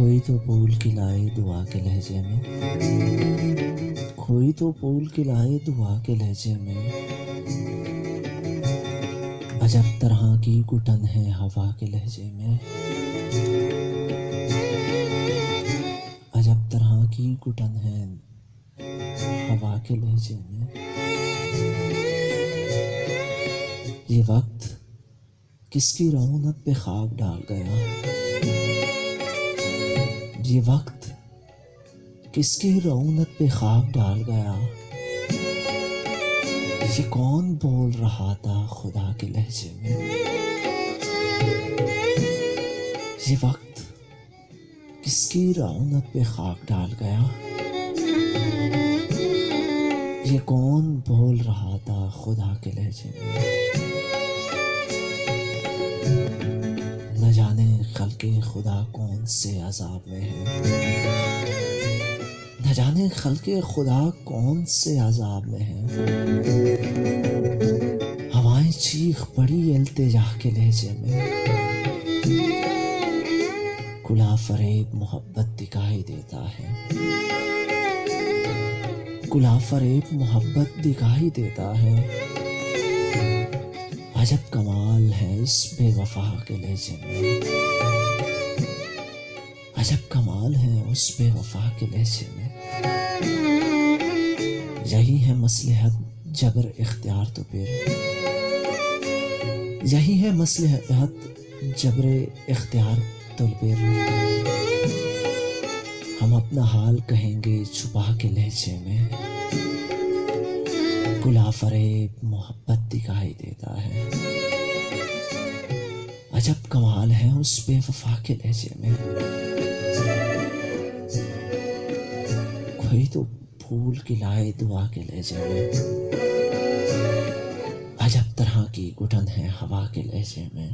कोई तो फूल खिलाए दुआ के लहजे में, कोई तो फूल खिलाए दुआ के लहजे में। अजब तरह की घुटन है हवा के लहजे में, अजब तरह की घुटन है हवा के लहजे में। ये वक्त किसकी रौनक पे खाक डाल गया, ये वक्त किसकी रौनक पे खाक डाल गया। ये कौन बोल रहा था खुदा के लहजे में। ये वक्त किसकी रौनक पे खाक डाल गया। ये कौन बोल रहा था खुदा के लहजे में। न जाने खल्के खुदा कौन से अजाब में है, न जाने खल्के खुदा कौन से अजाब में है। हवाएं चीख पड़ी इल्तिजा के लहजे में। खुला फरेब मोहब्बत दिखाई देता है, खुला फरेब मोहब्बत दिखाई देता है। अजब कमाल है इस बेवफा के लहजे में, अजब कमाल है उस बेवफा के लहजे में। यही है मसलहत जबर इख्तियार तो फिर, यही है मसलहत जबर इख्तियार तो फिर। हम अपना हाल कहेंगे छुपा के लहजे में। खुला फरेब मोहब्बत दिखाई देता है। अजब कमाल है उस बेवफा के लहजे में। कोई तो फूल खिलाए दुआ के लहजे में। अजब तरह की घुटन है हवा के लहजे में।